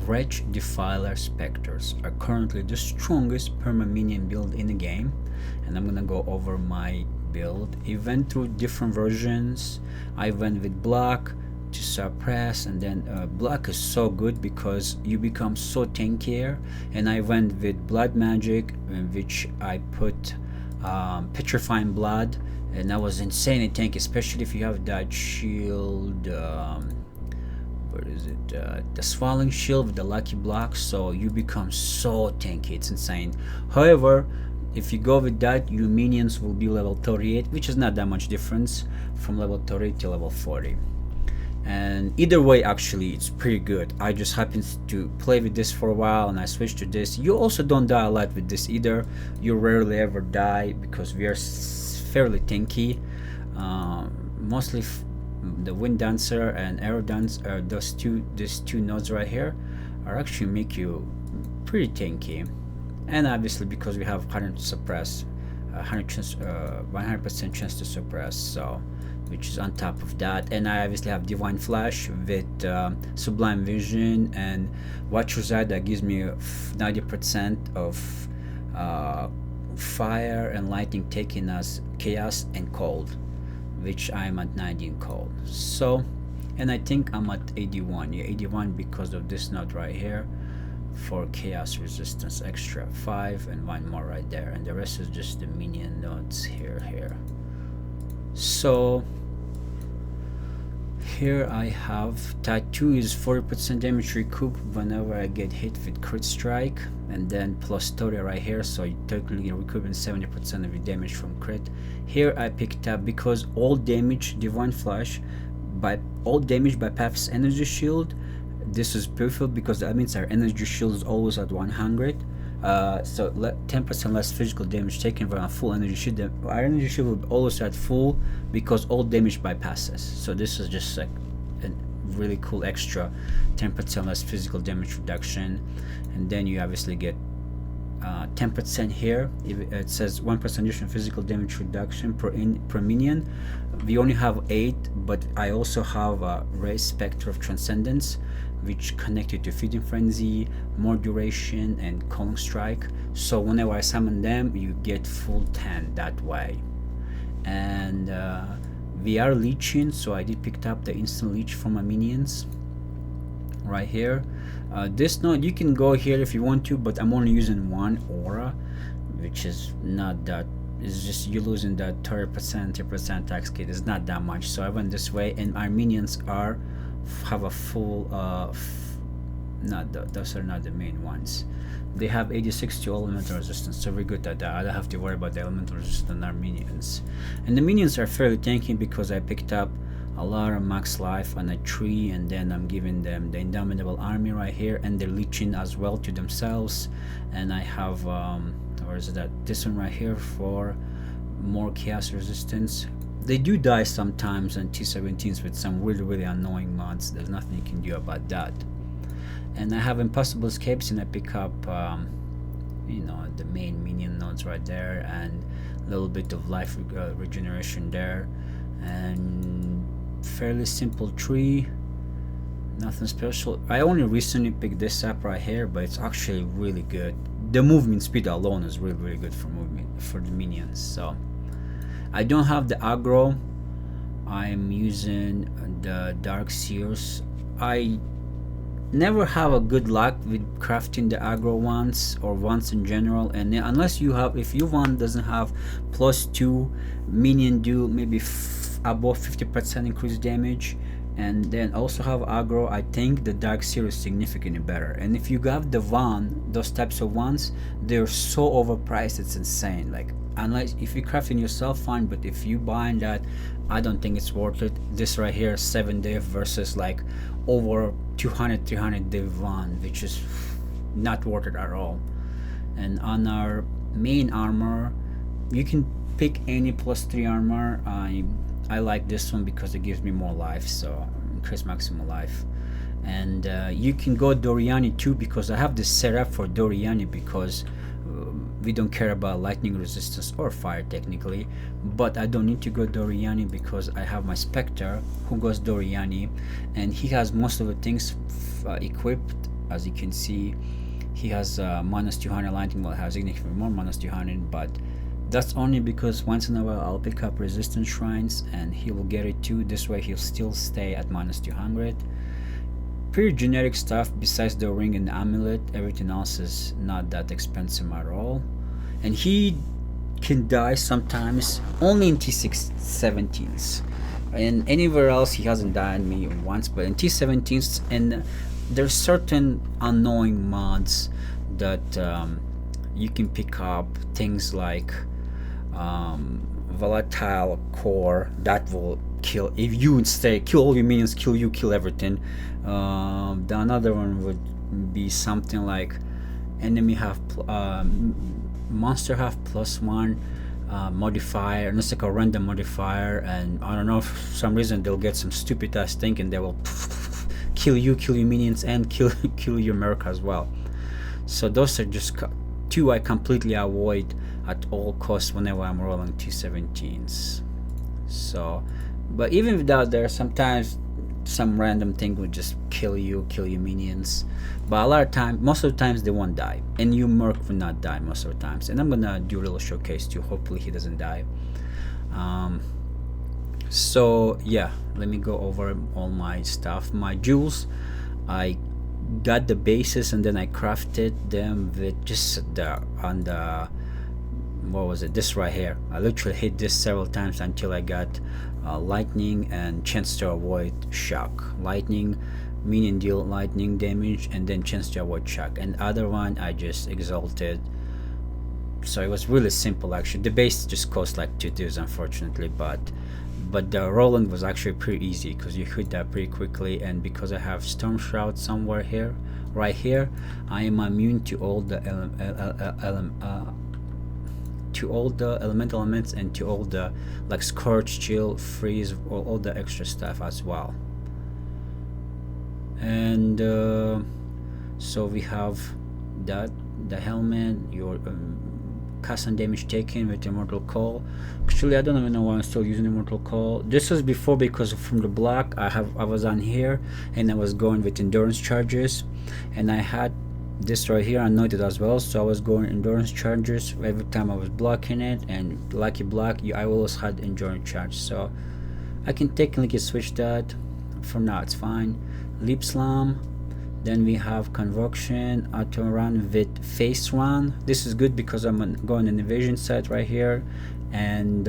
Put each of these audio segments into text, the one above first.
Wretched Defiler Spectres are currently the strongest perma-minion build in the game, and I'm gonna go over my build. I went through different versions. I went with black to suppress, and then black is so good because you become so tankier, and I went with blood magic, in which I put petrifying blood, and that was insanely tanky, especially if you have that shield, what is it, the swelling shield with the lucky block, so you become so tanky, it's insane. However, if you go with that, your minions will be level 38, which is not that much difference from level 30 to level 40. And either way, actually, it's pretty good. I just happened to play with this for a while and I switched to this. You also don't die a lot with this either. You rarely ever die because we are fairly tanky. Mostly the Wind Dancer and Arrow Dancer, these two nodes right here, are actually make you pretty tanky. And obviously because we have 100 to suppress, 100% chance to suppress, so which is on top of that. And I obviously have Divine Flash with Sublime Vision and Watcher's Eye that gives me 90% of fire and lightning, taking us chaos and cold, which I'm at 90 in cold. So, and I think I'm at 81, yeah, 81 because of this node right here for chaos resistance, extra 5 and 1 more right there, and the rest is just the minion nodes here. So here I have tattoo is 40% damage recoup whenever I get hit with crit strike, and then plus 30 right here, so you technically recouping 70% of your damage from crit. Here I picked up because all damage Divine Flash by all damage bypass energy shield. This is perfect because that means our energy shield is always at 100. So 10% less physical damage taken from a full energy shield. Our energy shield will always at full because all damage bypasses. So this is just like a really cool extra 10% less physical damage reduction. And then you obviously get 10% here. It says 1% additional physical damage reduction per minion. We only have 8, but I also have a Raise Spectre of Transcendence, which connected to Feeding Frenzy, more duration, and Calling Strike. So whenever I summon them, you get full 10 that way. And we are leeching, so I did pick up the instant leech for my minions right here. This node you can go here if you want to, but I'm only using one aura, which is not that. It's just you losing that 30%, 10% attack kit. It's not that much, so I went this way, and our minions have a full those are not the main ones. They have 86 to elemental resistance, so we're good at that. I don't have to worry about the elemental resistance on our minions. And the minions are fairly tanky because I picked up a lot of max life on a tree, and then I'm giving them the Indomitable Army right here, and they're leeching as well to themselves. And I have where is that, this one right here for more chaos resistance. They do die sometimes on T17s with some really annoying mods. There's nothing you can do about that. And I have Impossible Escapes, and I pick up you know, the main minion nodes right there, and a little bit of life regeneration there, and fairly simple tree, nothing special. I only recently picked this up right here, but it's actually really good. The movement speed alone is really good for movement for the minions. So I don't have the aggro. I'm using the Dark Seers. I never have a good luck with crafting the aggro ones or ones in general, and unless you have, if your one doesn't have +2 minion do maybe above 50% increased damage, and then also have aggro, I think the Dark Seer is significantly better. And if you got the one, those types of ones, they're so overpriced, it's insane. Like, unless if you crafting yourself, fine, but if you buying that, I don't think it's worth it. This right here, 7 div versus like over 200 300 div one, which is not worth it at all. And on our main armor, you can pick any +3 armor. I like this one because it gives me more life, so increase maximum life. And you can go Doriani too, because I have this set up for Doriani because we don't care about lightning resistance or fire technically, but I don't need to go Doriani because I have my Spectre who goes Doriani, and he has most of the things equipped as you can see, he has minus 200 lightning, well, has significantly more minus 200, but that's only because once in a while I'll pick up resistance shrines and he will get it too. This way he'll still stay at minus 200. Pretty generic stuff besides the ring and the amulet. Everything else is not that expensive at all. And he can die sometimes only in T17s. And anywhere else he hasn't died me once, but in T17s, and there's certain annoying mods that you can pick up, things like volatile core that will kill if you stay, kill all your minions, kill you, kill everything. The another one would be something like enemy have monster have +1 modifier, and it's like a random modifier, and I don't know, for some reason they'll get some stupid ass thing and they will kill you, kill your minions, and kill your merc as well. So those are just two I completely avoid at all costs whenever I'm rolling T17s. So, but even without there, sometimes some random thing would just kill your minions, but a lot of times, most of the times they won't die, and your merc will not die most of the times. And I'm gonna do a little showcase too, hopefully he doesn't die. So yeah, let me go over all my stuff. My jewels, I got the bases and then I crafted them with just on the what was it, this right here. I literally hit this several times until I got lightning and chance to avoid shock. Lightning, minion deal lightning damage, and then chance to avoid shock. And other one I just exalted. So it was really simple actually. The base just cost like 2 dues unfortunately, but the rolling was actually pretty easy because you hit that pretty quickly. And because I have Storm Shroud somewhere here, right here, I am immune to all the elemental elements and to all the like Scorch, Chill, Freeze, all the extra stuff as well. And so we have that, the helmet, your cast and damage taken with Immortal Call. Actually I don't even know why I'm still using Immortal Call. This was before because from the block I was on here and I was going with endurance charges, and I had this right here anointed as well, so I was going endurance charges every time I was blocking it, and lucky block I always had endurance charge, so I can technically switch that. For now it's fine. Leap Slam, then we have Convocation, Auto Run with Face Run. This is good because I'm going an evasion set right here, and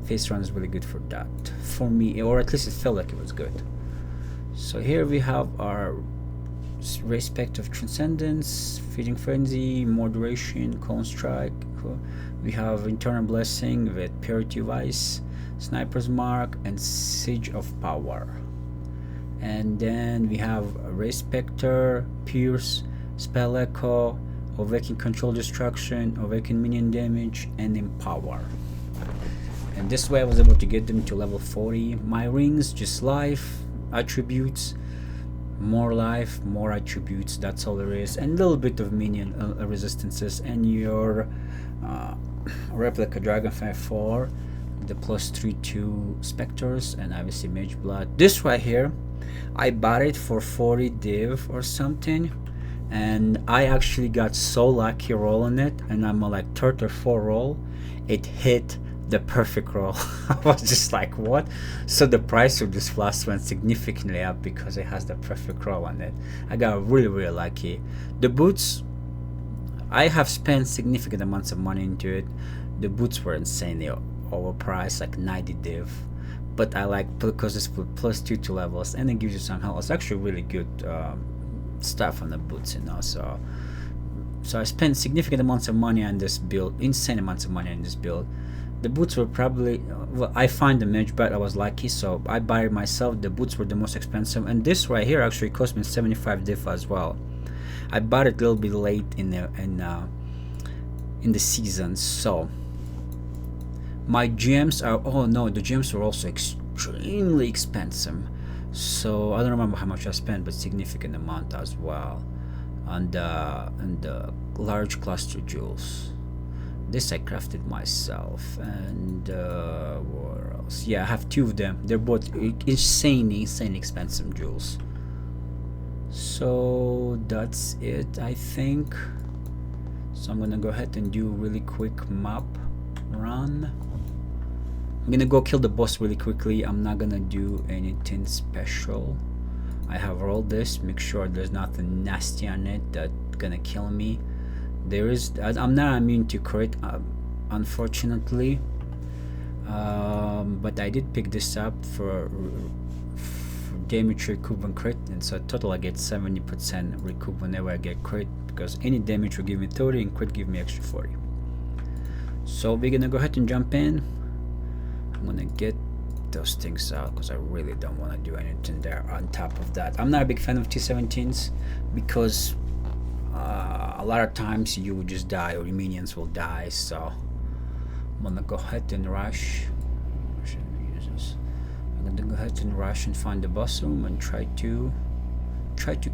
Face Run is really good for that, for me, or at least it felt like it was good. So here we have our Respect of Transcendence, Feeding Frenzy, Moderation, Cone Strike. We have Internal Blessing with Purity Vice, Sniper's Mark, and Siege of Power. And then we have Respector, Pierce, Spell Echo, Awaken Control Destruction, Awaken Minion Damage, and Empower. And this way I was able to get them to level 40. My rings, just life, attributes, more life, more attributes, that's all there is, and a little bit of minion resistances, and your replica Dragonfly 4, the +3/2 specters, and obviously Mage Blood. This right here I bought it for 40 div or something, and I actually got so lucky rolling it, and I'm on like third or fourth roll it hit the perfect roll. I was just like, what? So the price of this flask went significantly up because it has the perfect roll on it. I got really lucky. The boots, I have spent significant amounts of money into it. The boots were insanely overpriced, like 90 div, but I like because it's +2 to levels and it gives you some health. It's actually really good stuff on the boots, you know. So I spent significant amounts of money on this build, insane amounts of money on this build. The boots were probably, well, I find the mage but I was lucky, so I bought it myself. The boots were the most expensive, and this right here actually cost me 75 div as well. I bought it a little bit late in the season, so my gems are, oh no, the gems were also extremely expensive, so I don't remember how much I spent, but significant amount as well on the large cluster jewels. This I crafted myself, and what else? Yeah, I have 2 of them. They're both insanely expensive jewels. So that's it, I think. So I'm gonna go ahead and do a really quick map run. I'm gonna go kill the boss really quickly. I'm not gonna do anything special. I have rolled this, make sure there's nothing nasty on it that's gonna kill me. I'm not immune to crit, unfortunately, but I did pick this up for damage recoup and crit, and so total I get 70% recoup whenever I get crit, because any damage will give me 30 and crit give me extra 40. So we're gonna go ahead and jump in. I'm gonna get those things out because I really don't want to do anything there. On top of that, I'm not a big fan of T17s because a lot of times you will just die or your minions will die. So I'm gonna go ahead and rush. I'm gonna go ahead and rush and find the boss room and try to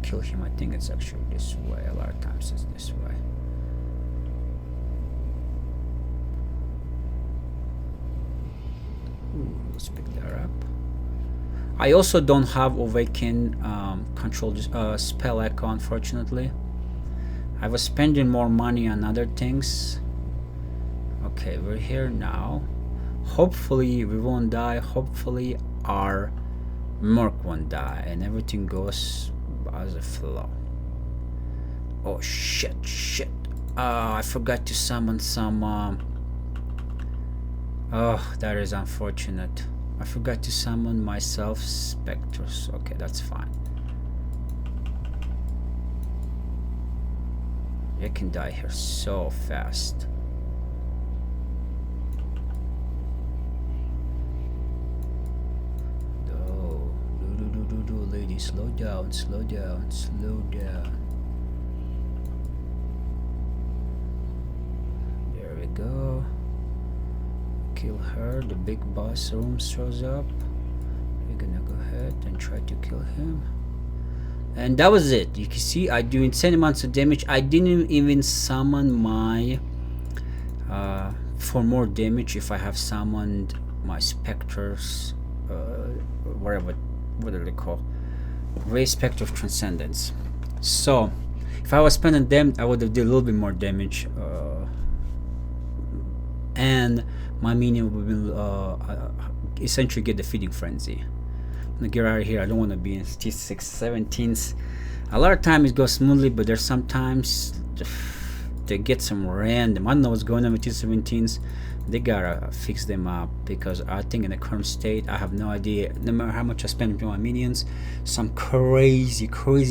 kill him. I think it's actually this way. A lot of times it's this way. Let's pick that up. I also don't have Awaken control spell echo, unfortunately. I was spending more money on other things. Okay, we're here now. Hopefully we won't die. Hopefully our Merc won't die and everything goes as a flow. Oh shit. I forgot to summon some oh, that is unfortunate. I forgot to summon myself specters. Okay, that's fine. You can die here so fast. No, lady, slow down. There we go. Kill her. The big boss room shows up. We're gonna go ahead and try to kill him. And that was it. You can see I do insane amounts of damage. I didn't even summon my for more damage. If I have summoned my specters, whatever, what are they called? Ray Spectre of Transcendence. So if I was spending them, I would have did a little bit more damage, and my minion will essentially get the feeding frenzy. I'm gonna get out of here. I don't want to be in T17s. A lot of times it goes smoothly, but there's sometimes they get some random. I don't know what's going on with T17s. They gotta fix them up, because I think in the current state, I have no idea. No matter how much I spend on my minions, some crazy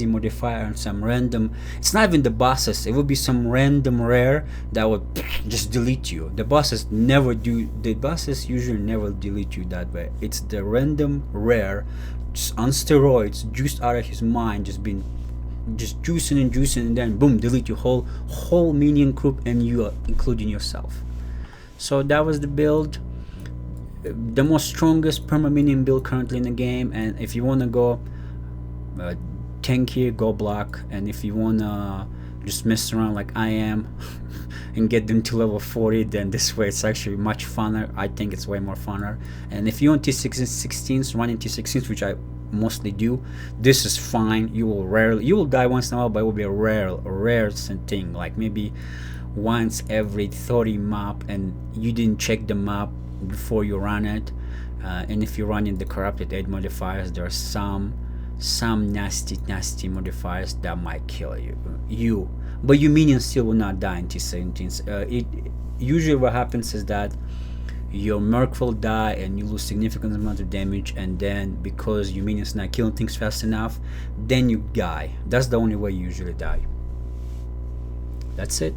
modifier and some random. It's not even the bosses. It would be some random rare that would just delete you. The bosses never do. The bosses usually never delete you that way. It's the random rare, just on steroids, juiced out of his mind, just juicing, and then boom, delete your whole minion group, and you, including yourself. So that was the build, the most strongest perma minion build currently in the game. And if you want to go tanky, go block. And if you want to just mess around like I am and get them to level 40, then this way it's actually much funner. I think it's way more funner. And if you want T16s, running T16s, which I mostly do, this is fine. You will die once in a while, but it will be a rare thing, like maybe once every 30 map, and you didn't check the map before you run it. And if you're running the corrupted aid modifiers, there are some nasty modifiers that might kill you, but your minions still will not die in T17s. It usually what happens is that your merc will die and you lose significant amount of damage, and then because your minions not killing things fast enough, then you die. That's the only way you usually die. That's it.